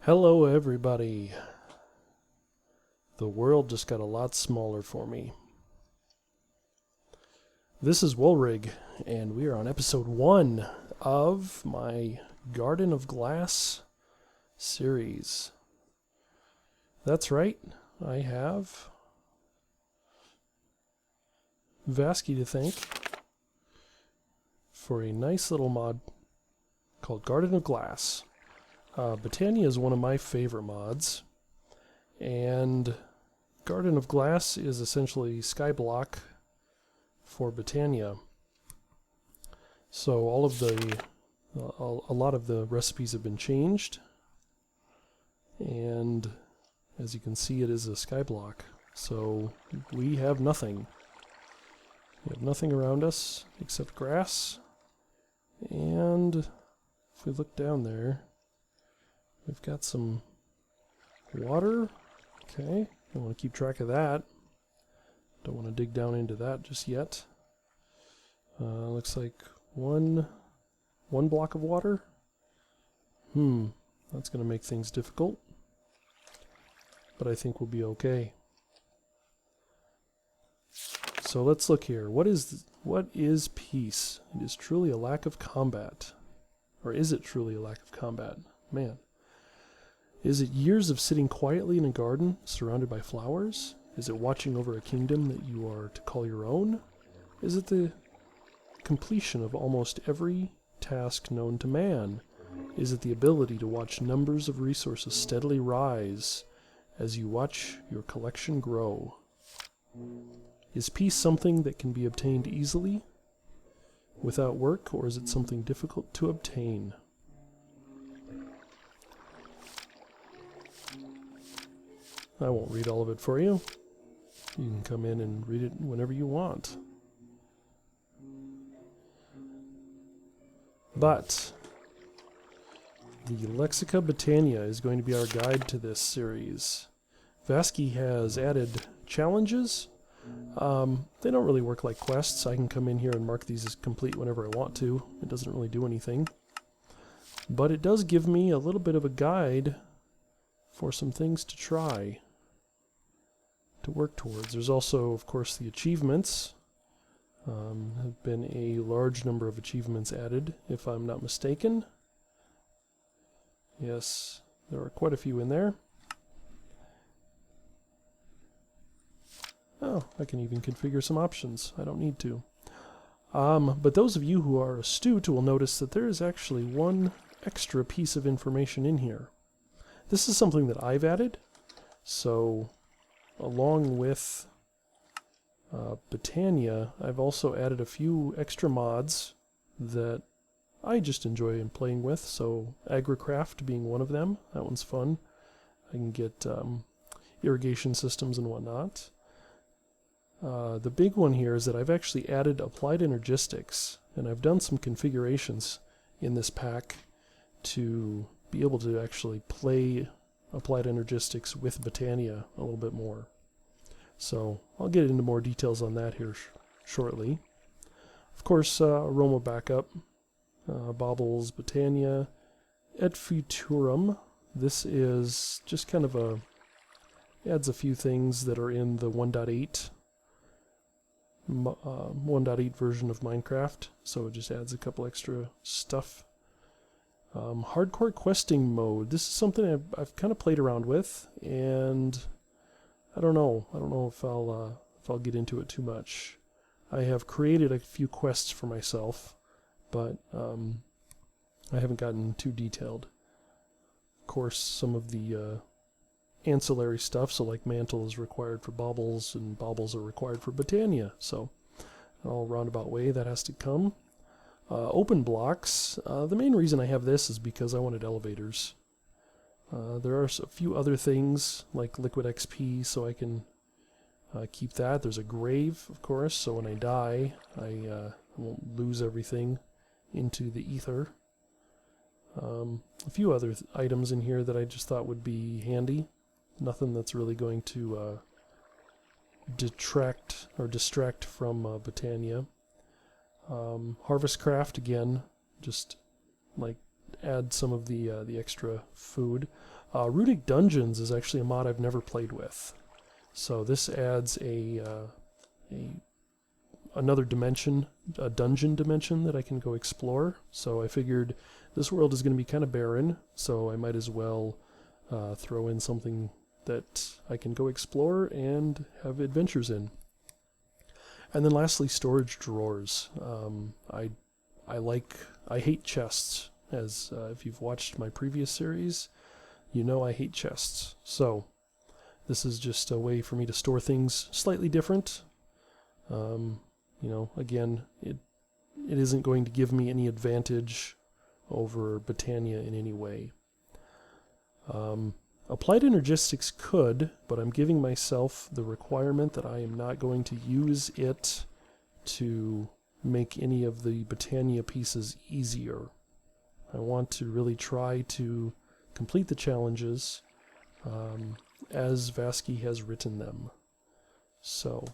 Hello everybody. The world just got a lot smaller for me. This is Woolrig, and we are on episode 1 of my Garden of Glass series. That's right, I have Vasky to thank for a nice little mod called Garden of Glass. Botania is one of my favorite mods, and Garden of Glass is essentially Skyblock for Botania. So all of a lot of the recipes have been changed, and as you can see, it is a Skyblock. So we have nothing. We have nothing around us except grass, and if we look down there, we've got some water. Okay, I want to keep track of that. Don't want to dig down into that just yet. Looks like one block of water. That's going to make things difficult, but I think we'll be okay. So let's look here. What is peace? It is truly a lack of combat. Or is it truly a lack of combat? Man. Is it years of sitting quietly in a garden, surrounded by flowers? Is it watching over a kingdom that you are to call your own? Is it the completion of almost every task known to man? Is it the ability to watch numbers of resources steadily rise as you watch your collection grow? Is peace something that can be obtained easily, without work, or is it something difficult to obtain? I won't read all of it for you. You can come in and read it whenever you want. But the Lexica Botania is going to be our guide to this series. Vasky has added challenges. They don't really work like quests. I can come in here and mark these as complete whenever I want to. It doesn't really do anything. But it does give me a little bit of a guide for some things to try, to work towards. There's also, of course, the achievements. Have been a large number of achievements added, if I'm not mistaken. Yes, there are quite a few in there. Oh, I can even configure some options. I don't need to. But those of you who are astute will notice that there is actually one extra piece of information in here. This is something that I've added. So, along with Botania, I've also added a few extra mods that I just enjoy playing with. So, Agricraft being one of them. That one's fun. I can get irrigation systems and whatnot. The big one here is that I've actually added applied energistics, and I've done some configurations in this pack to be able to actually play applied energistics with Botania a little bit more. So I'll get into more details on that here shortly. Of course, Aroma Backup, Baubles, Botania, Et Futurum. This is just kind of adds a few things that are in the 1.8 version of Minecraft, so it just adds a couple extra stuff. Hardcore questing mode. This is something I've kind of played around with, and I don't know if I'll get into it too much. I have created a few quests for myself, but I haven't gotten too detailed. Of course, some of the ancillary stuff, so like Mantle is required for Baubles, and Baubles are required for Botania, so in all roundabout way that has to come. Open blocks. The main reason I have this is because I wanted elevators. There are a few other things like liquid XP, so I can keep that. There's a grave, of course, so when I die, I won't lose everything into the ether. A few other items in here that I just thought would be handy. Nothing that's really going to detract or distract from Botania. Harvest Craft, again, just like add some of the extra food. Runic Dungeons is actually a mod I've never played with. So this adds another dimension, a dungeon dimension that I can go explore. So I figured this world is going to be kind of barren, so I might as well throw in something that I can go explore and have adventures in. And then lastly, storage drawers. I hate chests. As if you've watched my previous series, you know I hate chests. So this is just a way for me to store things slightly different. You know, again, it isn't going to give me any advantage over Britannia in any way. Applied Energistics could, but I'm giving myself the requirement that I am not going to use it to make any of the Britannia pieces easier. I want to really try to complete the challenges as Vasky has written them. So,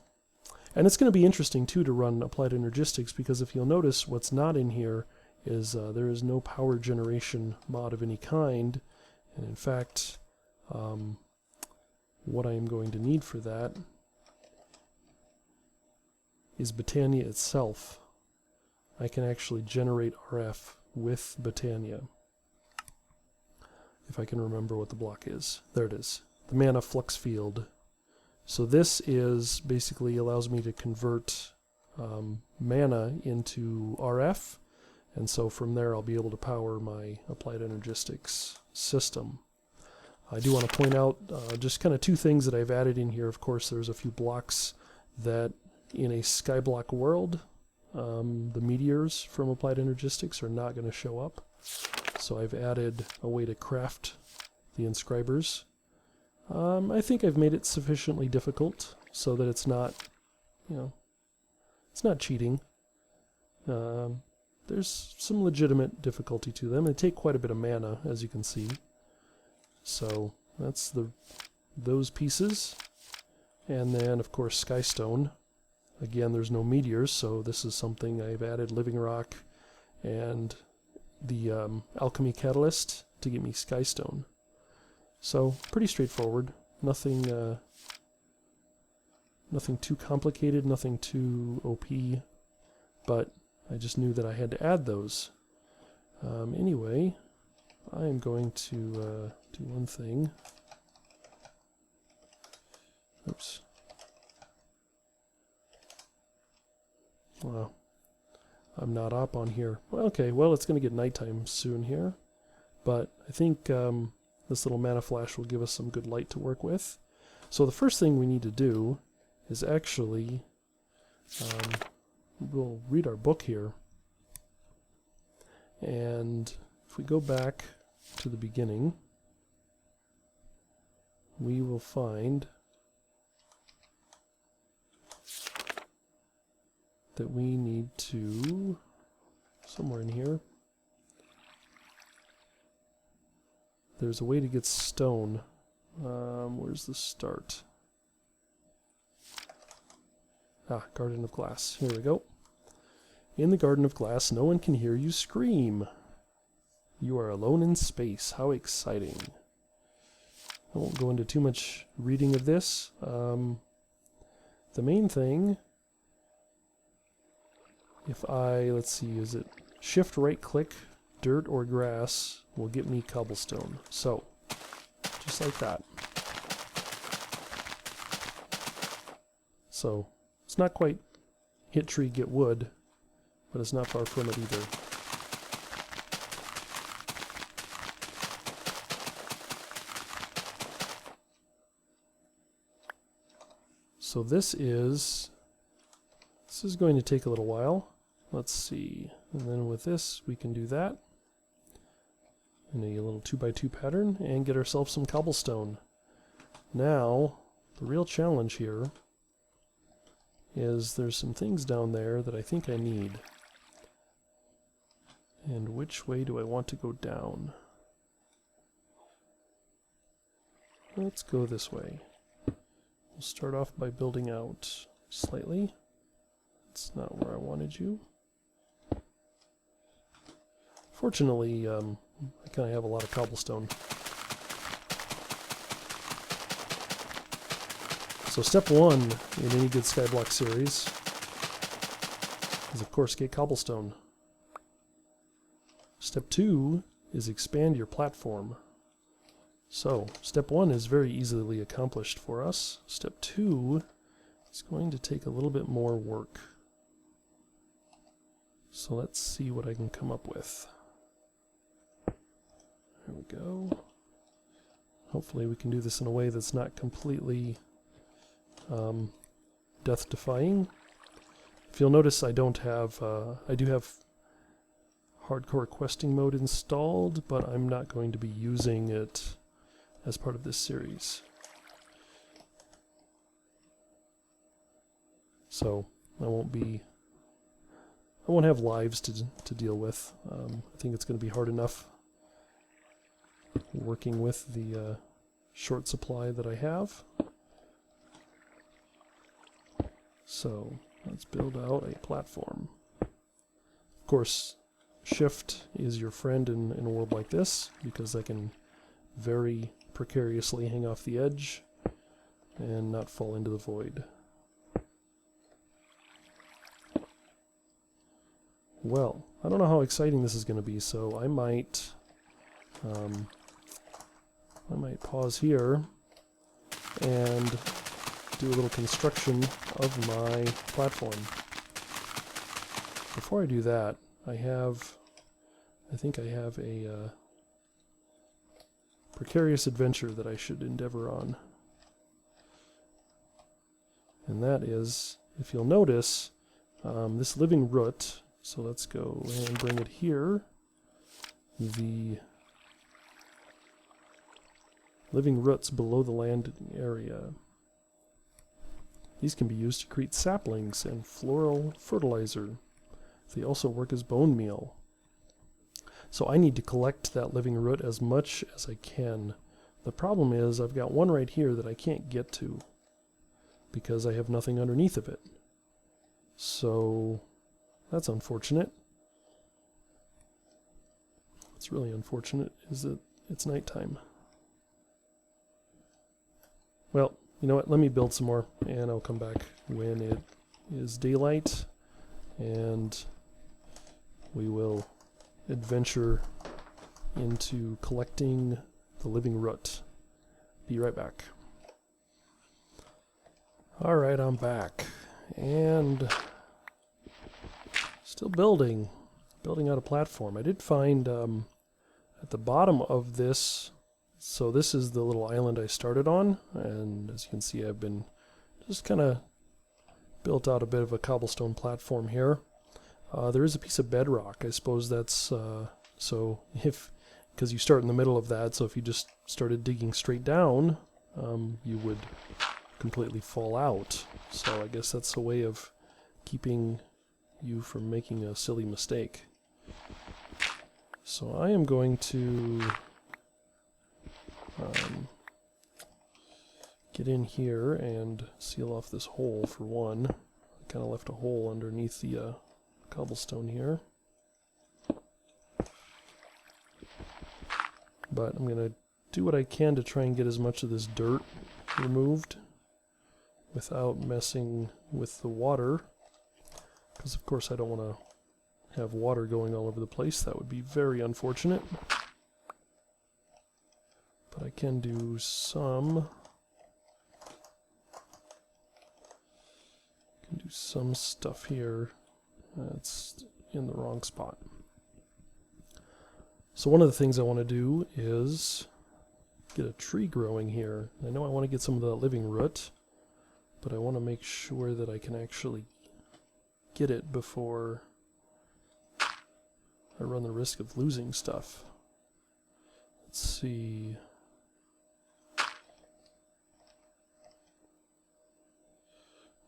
and it's going to be interesting too to run Applied Energistics, because if you'll notice, what's not in here is there is no power generation mod of any kind, and in fact what I am going to need for that is Britannia itself. I can actually generate RF with Britannia. If I can remember what the block is. There it is. The mana flux field. So this is basically allows me to convert mana into RF, and so from there I'll be able to power my Applied Energistics system. I do want to point out just kind of two things that I've added in here. Of course, there's a few blocks that in a Skyblock world, the meteors from Applied Energistics are not going to show up. So I've added a way to craft the inscribers. I think I've made it sufficiently difficult so that it's not, you know, it's not cheating. There's some legitimate difficulty to them. They take quite a bit of mana, as you can see. So that's those pieces. And then, of course, Skystone. Again, there's no meteors, so this is something I've added Living Rock and the Alchemy Catalyst to get me Skystone. So, pretty straightforward. Nothing nothing too complicated, nothing too OP, but I just knew that I had to add those. Anyway, I am going to do one thing. Oops. Wow. I'm not up on here. Well, okay, well, it's going to get nighttime soon here, but I think this little mana flash will give us some good light to work with. So the first thing we need to do is actually, we'll read our book here, and if we go back to the beginning, we will find that we need to, somewhere in here, there's a way to get stone. Where's the start? Ah, Garden of Glass. Here we go. In the Garden of Glass, no one can hear you scream. You are alone in space. How exciting. I won't go into too much reading of this. The main thing, if I, let's see, is it shift right click, dirt or grass will get me cobblestone. So, just like that. So, it's not quite hit tree, get wood, but it's not far from it either. So this is going to take a little while. Let's see. And then with this, we can do that in a little 2x2 pattern and get ourselves some cobblestone. Now, the real challenge here is there's some things down there that I think I need. And which way do I want to go down? Let's go this way. We'll start off by building out slightly. That's not where I wanted you. Fortunately, I kind of have a lot of cobblestone. So step one in any good Skyblock series is, of course, get cobblestone. Step two is expand your platform. So step one is very easily accomplished for us. Step two is going to take a little bit more work. So let's see what I can come up with. There we go. Hopefully we can do this in a way that's not completely death-defying. If you'll notice, I do have hardcore questing mode installed, but I'm not going to be using it as part of this series. So I won't have lives to deal with. I think it's going to be hard enough working with the short supply that I have. So let's build out a platform. Of course, shift is your friend in a world like this, because I can very precariously hang off the edge and not fall into the void. Well, I don't know how exciting this is going to be, so I might pause here and do a little construction of my platform. Before I do that, I think I have a precarious adventure that I should endeavor on. And that is, if you'll notice, this living root, so let's go and bring it here. The living roots below the landing area. These can be used to create saplings and floral fertilizer. They also work as bone meal. So I need to collect that living root as much as I can. The problem is I've got one right here that I can't get to because I have nothing underneath of it. So that's unfortunate. What's really unfortunate is that it's nighttime. Well, you know what? Let me build some more, and I'll come back when it is daylight, and we will adventure into collecting the living root. Be right back. Alright, I'm back, and still building out a platform. I did find at the bottom of this, so this is the little island I started on, and as you can see I've been just kind of built out a bit of a cobblestone platform here. There is a piece of bedrock. I suppose that's because you start in the middle of that, so if you just started digging straight down, you would completely fall out. So I guess that's a way of keeping you from making a silly mistake. So I am going to get in here and seal off this hole for one. I kind of left a hole underneath the cobblestone here. But I'm going to do what I can to try and get as much of this dirt removed without messing with the water, because of course I don't want to have water going all over the place. That would be very unfortunate. But I can do some stuff here. It's in the wrong spot. So one of the things I want to do is get a tree growing here. I know I want to get some of the living root, but I want to make sure that I can actually get it before I run the risk of losing stuff. Let's see.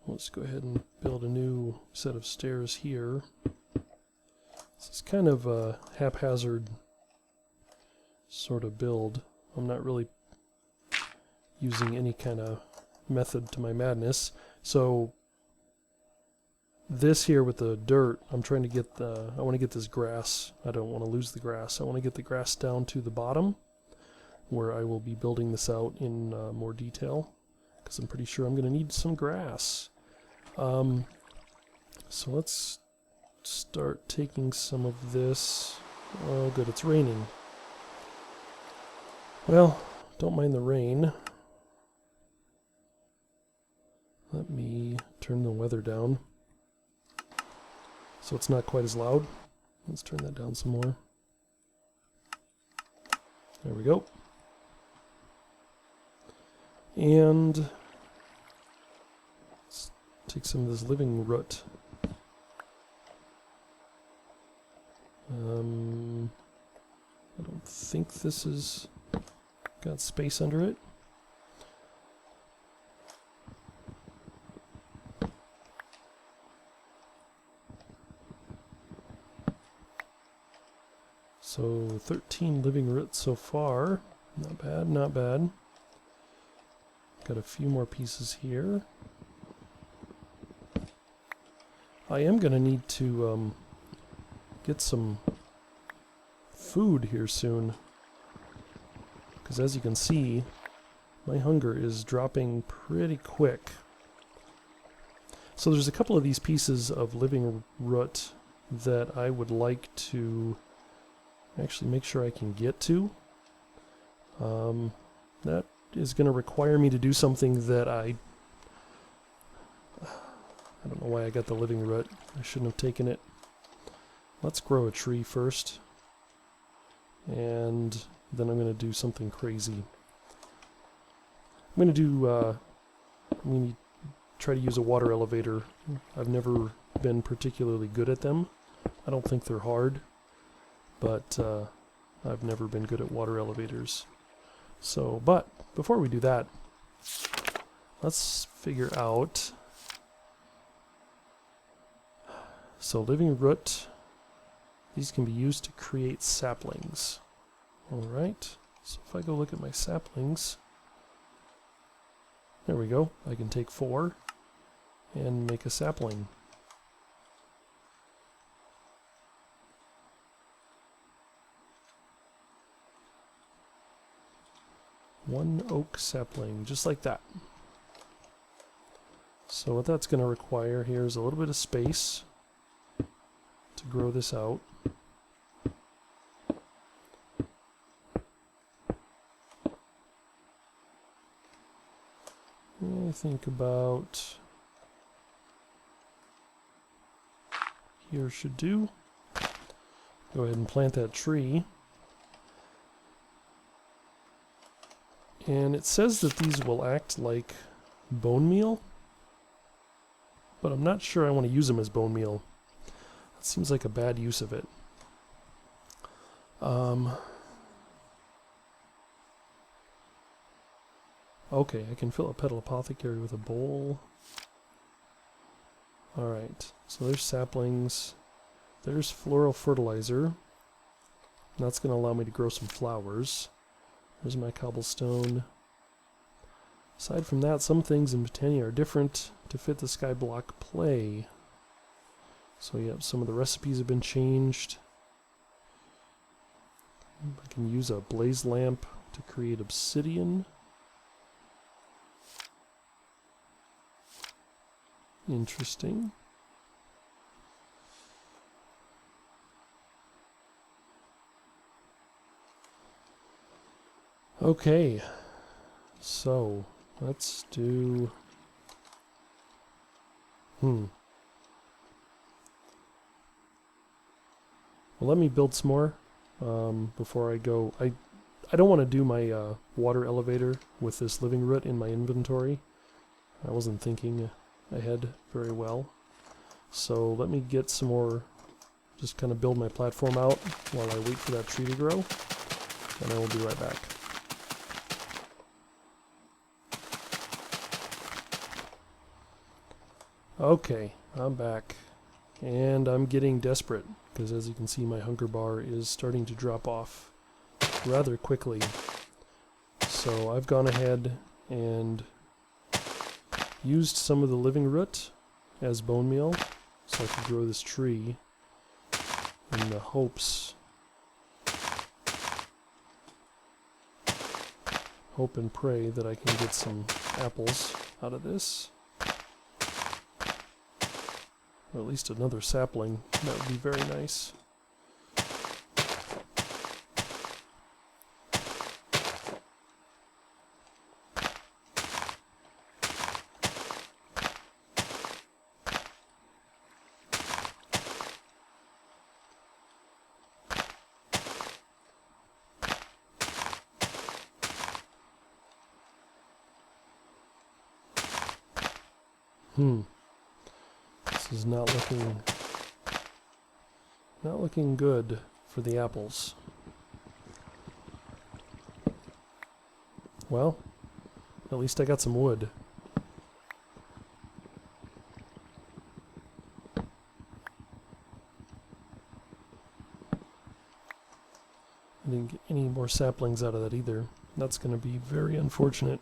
Let's go ahead and build a new set of stairs here. This is kind of a haphazard sort of build. I'm not really using any kind of method to my madness. So this here with the dirt, I'm trying to get I want to get this grass. I don't want to lose the grass. I want to get the grass down to the bottom where I will be building this out in more detail. because I'm pretty sure I'm going to need some grass. So let's start taking some of this. Oh good, it's raining. Well, don't mind the rain. Let me turn the weather down so it's not quite as loud. Let's turn that down some more. There we go. And let's take some of this living root. I don't think this has got space under it. So 13 living roots so far. Not bad, not bad. Got a few more pieces here. I am going to need to get some food here soon. Because as you can see, my hunger is dropping pretty quick. So there's a couple of these pieces of living root that I would like to actually make sure I can get to. That is going to require me to do something that I don't know why I got the living root. I shouldn't have taken it. Let's grow a tree first. And then I'm going to do something crazy. I'm going to try to use a water elevator. I've never been particularly good at them. I don't think they're hard, but I've never been good at water elevators. So, but before we do that, let's figure out. So living root, these can be used to create saplings. Alright, so if I go look at my saplings, there we go. I can take 4 and make a sapling. One oak sapling, just like that. So what that's going to require here is a little bit of space to grow this out. I think about here should do. Go ahead and plant that tree. And it says that these will act like bone meal, but I'm not sure I want to use them as bone meal. That seems like a bad use of it. Okay, I can fill a petal apothecary with a bowl. Alright, so there's saplings. There's floral fertilizer. That's going to allow me to grow some flowers. There's my cobblestone. Aside from that, some things in Botania are different to fit the Skyblock play. So yeah, some of the recipes have been changed. I can use a blaze lamp to create obsidian. Interesting. Okay, so let's do... Well, let me build some more before I go. I don't want to do my water elevator with this living root in my inventory. I wasn't thinking ahead very well. So let me get some more, just kind of build my platform out while I wait for that tree to grow, and I will be right back. Okay, I'm back, and I'm getting desperate, because as you can see my hunger bar is starting to drop off rather quickly. So I've gone ahead and used some of the living root as bone meal so I could grow this tree in the hopes hope and pray that I can get some apples out of this. Or at least another sapling. That would be very nice. This is not looking good for the apples. Well, at least I got some wood. I didn't get any more saplings out of that either. That's going to be very unfortunate.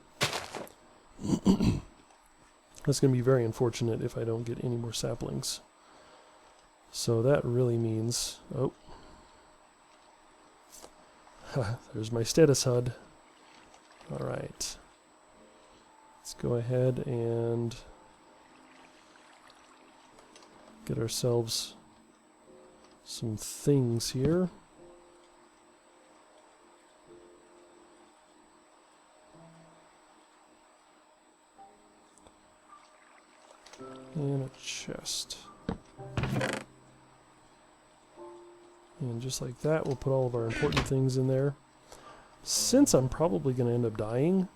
That's going to be very unfortunate if I don't get any more saplings. So that really means... Oh. There's my status HUD. Alright. Let's go ahead and get ourselves some things here. And a chest. And just like that, we'll put all of our important things in there. Since I'm probably going to end up dying,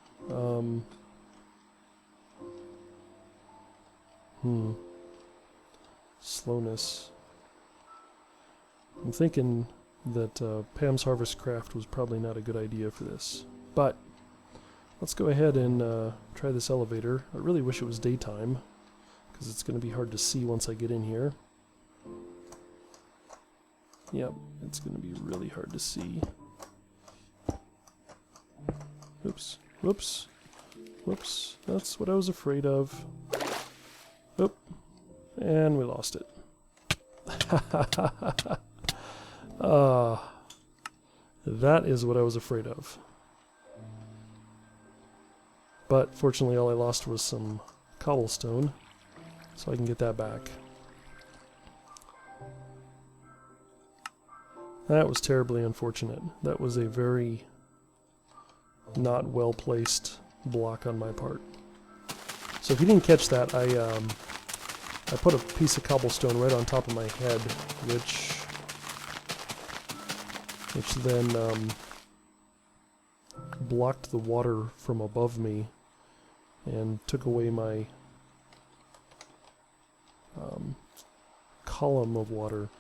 slowness. I'm thinking that Pam's Harvest Craft was probably not a good idea for this. But let's go ahead and try this elevator. I really wish it was daytime, because it's going to be hard to see once I get in here. Yep, it's going to be really hard to see. Oops, whoops, whoops, that's what I was afraid of. Oop, and we lost it. That is what I was afraid of. But fortunately all I lost was some cobblestone, so I can get that back. That was terribly unfortunate. That was a very not well placed block on my part. So if you didn't catch that, I put a piece of cobblestone right on top of my head, which then blocked the water from above me and took away my column of water.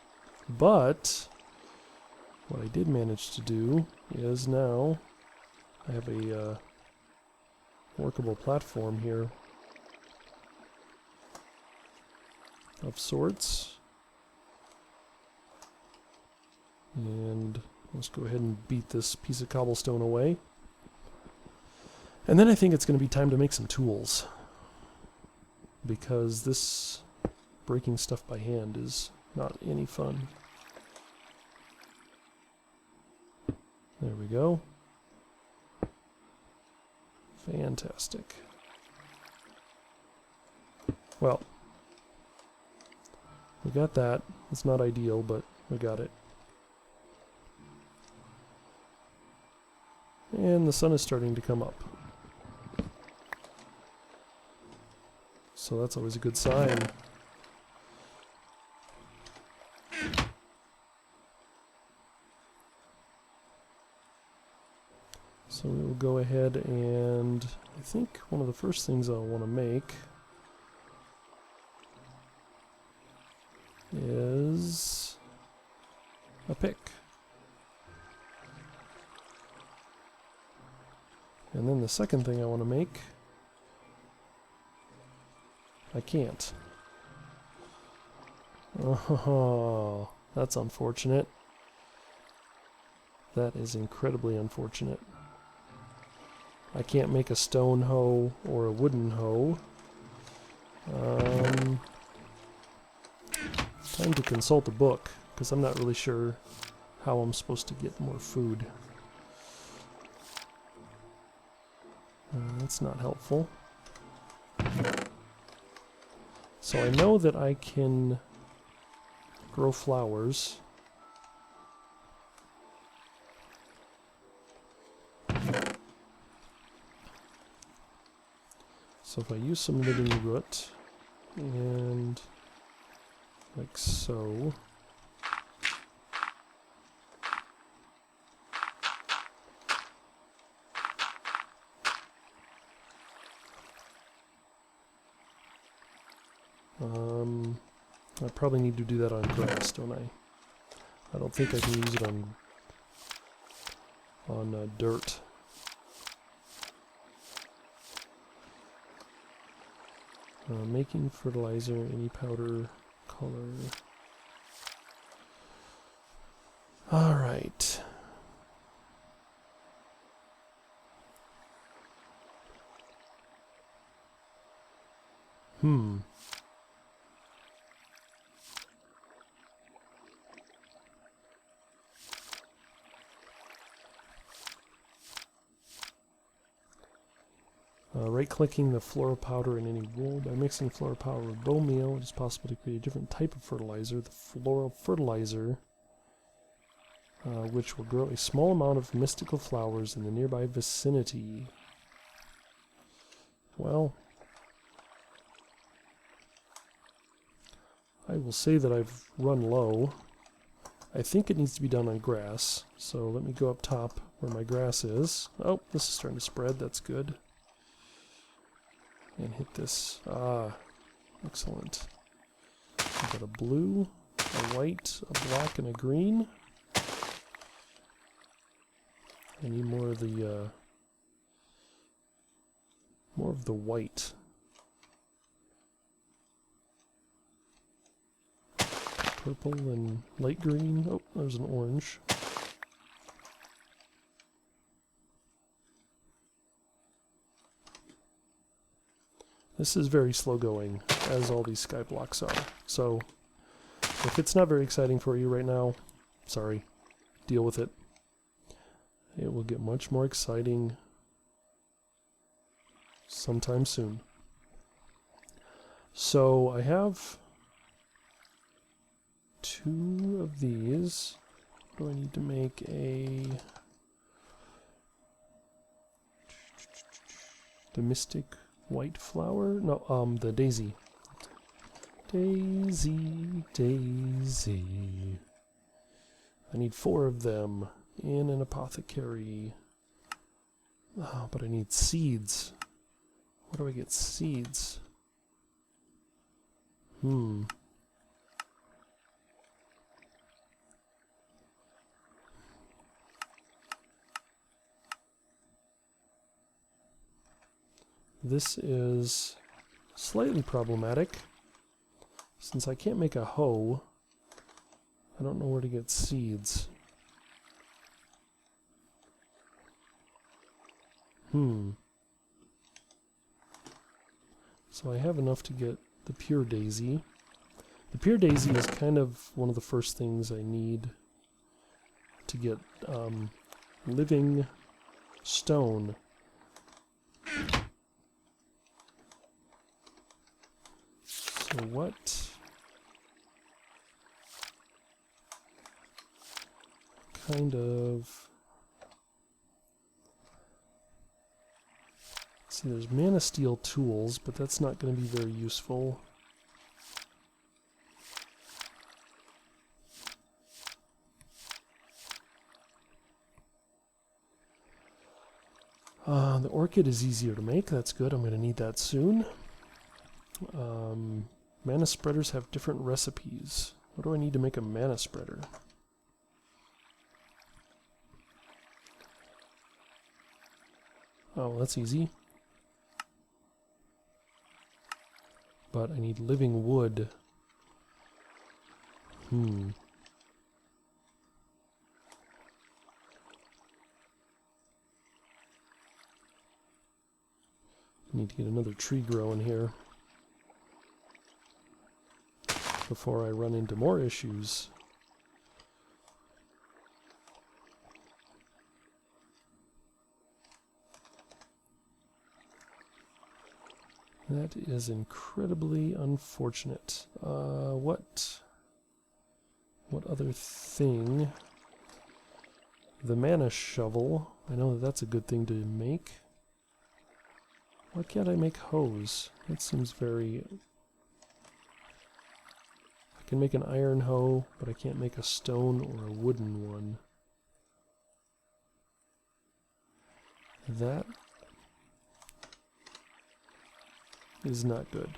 But what I did manage to do is now I have a workable platform here of sorts. And let's go ahead and beat this piece of cobblestone away. And then I think it's going to be time to make some tools, because this breaking stuff by hand is not any fun. There we go. Fantastic. Well, we got that. It's not ideal, but we got it. And the sun is starting to come up. So that's always a good sign. So we will go ahead and I think one of the first things I'll want to make is a pick. And then the second thing I want to make, I can't. Oh, that's unfortunate. That is incredibly unfortunate. I can't make a stone hoe or a wooden hoe. Time to consult a book, because I'm not really sure how I'm supposed to get more food. That's not helpful. So I know that I can grow flowers. So if I use some living root, and like so, I probably need to do that on grass, don't I? I don't think I can use it on dirt. Making fertilizer, any powder, color. Alright. Right-clicking the floral powder in any wool. By mixing floral powder with bone meal, it is possible to create a different type of fertilizer. The floral fertilizer, which will grow a small amount of mystical flowers in the nearby vicinity. Well, I will say that I've run low. I think it needs to be done on grass, so let me go up top where my grass is. Oh, this is starting to spread, that's good. And hit this. Ah, excellent. I've got a blue, a white, a black, and a green. I need more of the white. Purple and light green. Oh, there's an orange. This is very slow going, as all these Skyblocks are. So, if it's not very exciting for you right now, sorry, deal with it. It will get much more exciting sometime soon. So, I have 2 of these. Do I need to make the mystic white flower? No, the daisy. Daisy, daisy. I need 4 of them in an apothecary. Oh, but I need seeds. Where do I get seeds? This is slightly problematic. Since I can't make a hoe, I don't know where to get seeds. So I have enough to get the pure daisy. The pure daisy is kind of one of the first things I need to get living stone. So what kind of... See, there's mana steel tools, but that's not going to be very useful. The orchid is easier to make, that's good, I'm going to need that soon. Mana spreaders have different recipes. What do I need to make a mana spreader? Oh, that's easy. But I need living wood. Need to get another tree growing here before I run into more issues. That is incredibly unfortunate. What other thing? The mana shovel. I know that that's a good thing to make. Why can't I make hose? That seems very... I can make an iron hoe, but I can't make a stone or a wooden one. That is not good.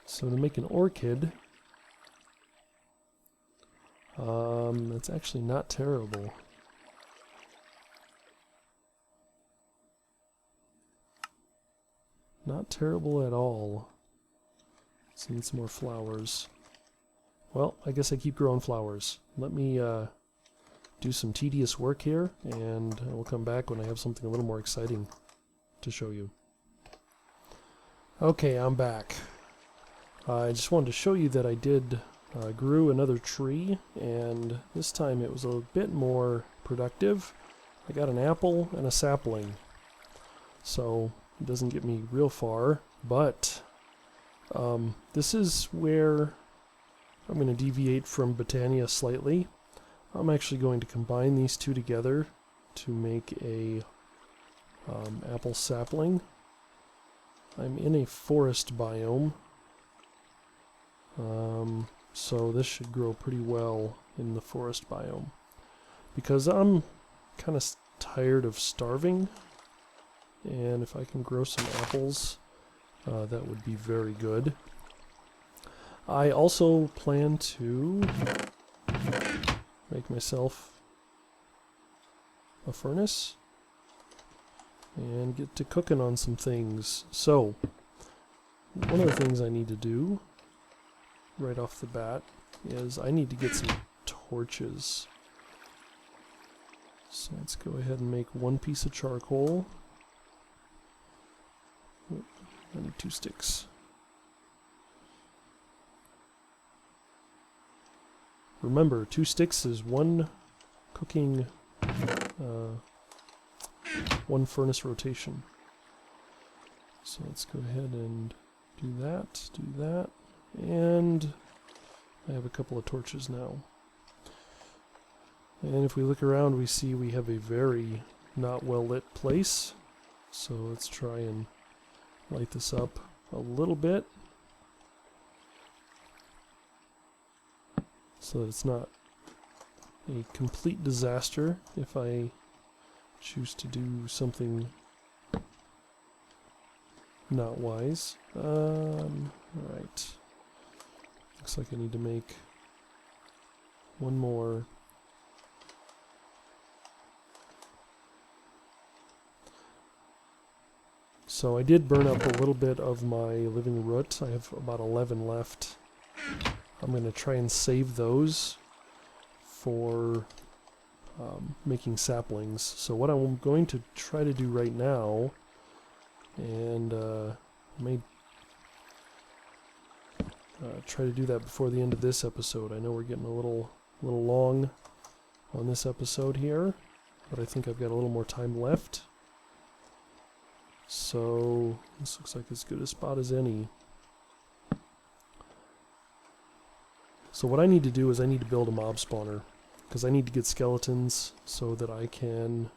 So to make an orchid, that's actually not terrible. Not terrible at all. Let's need some more flowers. Well, I guess I keep growing flowers. Let me do some tedious work here, and I will come back when I have something a little more exciting to show you. Okay, I'm back. I just wanted to show you that I did grew another tree, and this time it was a bit more productive. I got an apple and a sapling, so it doesn't get me real far, but this is where I'm going to deviate from Botania slightly. I'm actually going to combine these two together to make a apple sapling. I'm in a forest biome, so this should grow pretty well in the forest biome. Because I'm kind of tired of starving, and if I can grow some apples, that would be very good. I also plan to make myself a furnace and get to cooking on some things. So, one of the things I need to do right off the bat is I need to get some torches. So let's go ahead and make one piece of charcoal. I need 2 sticks. Remember, 2 sticks is 1 cooking, 1 furnace rotation. So let's go ahead and do that, and I have a couple of torches now. And if we look around, we see we have a very not well lit place. So let's try and light this up a little bit, so that it's not a complete disaster if I choose to do something not wise. Alright. Looks like I need to make one more. So I did burn up a little bit of my living root. I have about 11 left. I'm going to try and save those for making saplings. So what I'm going to try to do right now, and I may try to do that before the end of this episode. I know we're getting a little long on this episode here, but I think I've got a little more time left. So this looks like as good a spot as any. So what I need to do is I need to build a mob spawner, because I need to get skeletons so that I can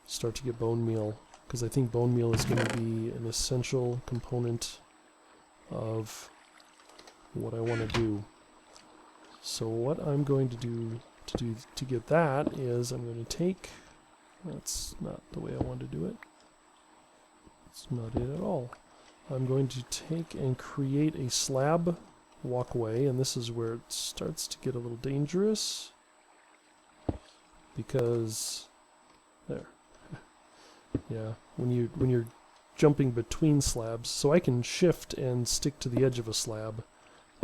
start to get bone meal, because I think bone meal is going to be an essential component of what I want to do. So what I'm going to do to get that is I'm going to take, that's not the way I want to do it. That's not it at all. I'm going to take and create a slab walkway, and this is where it starts to get a little dangerous, because there. Yeah, when you're jumping between slabs, so I can shift and stick to the edge of a slab,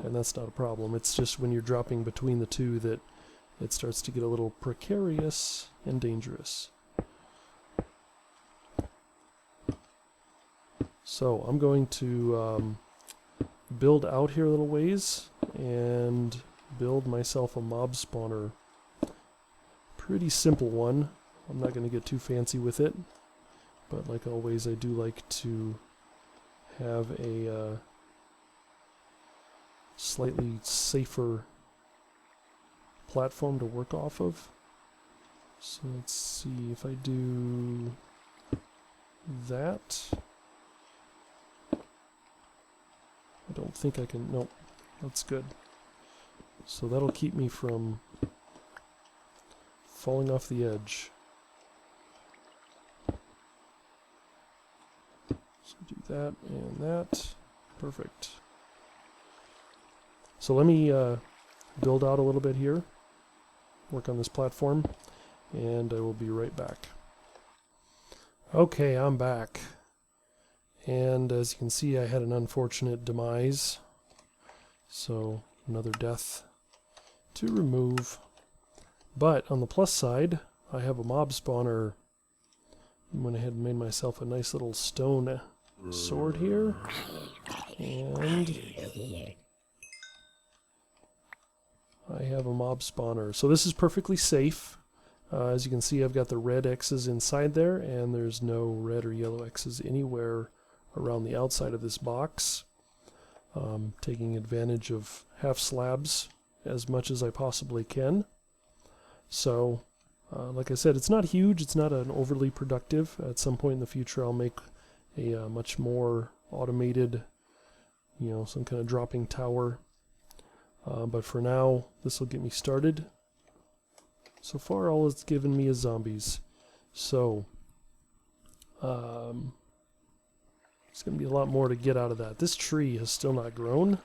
and that's not a problem. It's just when you're dropping between the two that it starts to get a little precarious and dangerous. So I'm going to build out here a little ways and build myself a mob spawner. Pretty simple one. I'm not going to get too fancy with it, but like always I do like to have a slightly safer platform to work off of. So let's see if I do that. I don't think I can, nope, that's good. So that'll keep me from falling off the edge. So do that and that. Perfect. So let me build out a little bit here, work on this platform, and I will be right back. Okay, I'm back. And as you can see, I had an unfortunate demise. So another death to remove. But on the plus side, I have a mob spawner. I went ahead and made myself a nice little stone sword here. And I have a mob spawner. So this is perfectly safe. As you can see, I've got the red X's inside there, and there's no red or yellow X's anywhere around the outside of this box. Taking advantage of half slabs as much as I possibly can. So, like I said, it's not huge, it's not an overly productive. At some point in the future I'll make a much more automated, some kind of dropping tower. But for now, this will get me started. So far all it's given me is zombies. So, there's going to be a lot more to get out of that. This tree has still not grown.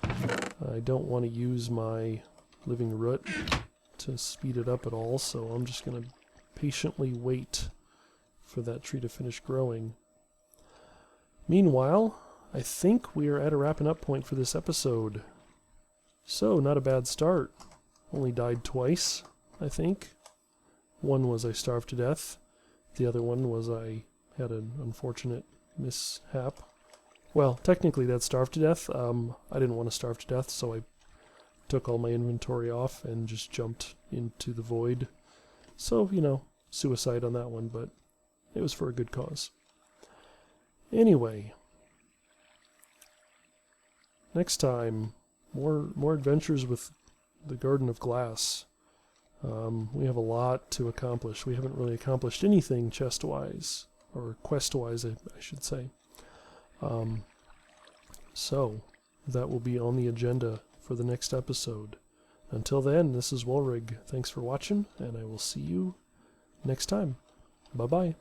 I don't want to use my living root to speed it up at all, so I'm just going to patiently wait for that tree to finish growing. Meanwhile, I think we are at a wrapping up point for this episode. So, not a bad start. Only died twice, I think. One was I starved to death. The other one was I had an unfortunate mishap. Well, technically that's starved to death. I didn't want to starve to death, so I took all my inventory off and just jumped into the void. So, suicide on that one, but it was for a good cause. Anyway, next time, more adventures with the Garden of Glass. We have a lot to accomplish. We haven't really accomplished anything chest-wise, or quest-wise, I should say. So, that will be on the agenda for the next episode. Until then, this is Walrig. Thanks for watching, and I will see you next time. Bye-bye.